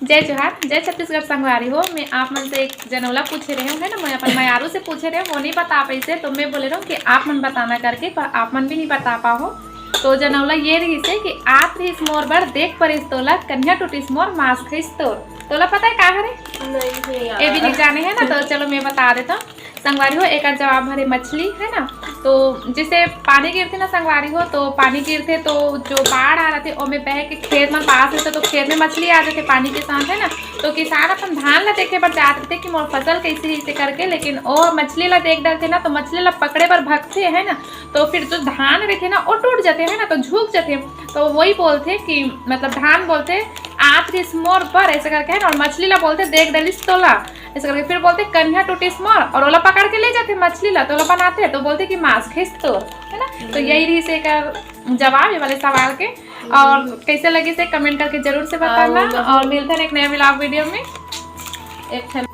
जय जोहार, जय छत्तीसगढ़ संगवारी हो। मैं आप मन से एक जनौला पूछे रहे हूँ, है ना। मैं अपन मयारू से पूछे रहे वो नहीं बता पाई से, तो मैं बोले रहा हूँ कि आप मन बताना करके, पर आप मन भी नहीं बता पाओ। तो जनौला ये रही से कि आप रहीस मोर बर देख परिस तोला, कन्या टूटिस मोर मांस खइस तोर। तोला पता है का हरे? नहीं यार, ये भी नहीं जाने है ना। तो चलो मैं बता देता हूँ। संगवारी हो एक जवाब हरे मछली, है ना। तो जैसे पानी गिरते ना संगवारी हो, तो पानी गिरते तो जो बाढ़ आ रहा थे ओमे बह के खेत में पास रहते, तो खेत में मछली आ जाते पानी के साथ, है ना। तो किसान अपन धान ला देखे पर जाते थे कि मोर फसल कैसे इसे करके, लेकिन वो मछली ला देख डरते ना, तो मछली ला पकड़े पर भगते, है ना। तो फिर जो धान रहते ना वो टूट जाते, है ना, तो झुक जाते। तो वही बोलते कि मतलब धान बोलते आप रिस मोर पर ऐसे करके, है ना। और मछली ला बोलते देख डलिस तोला ऐसे करके। फिर बोलते कन्या टूटिस मोर, और ओला पकड़ के ले जाते मछली ला, तो ओला बनाते तो बोलते कि मांस खिस तोर, है ना। तो यही रही से जवाब ये वाले सवाल के। और कैसे लगी से कमेंट करके जरूर से बताना। और मिलते हैं एक नया व्लॉग वीडियो में। एक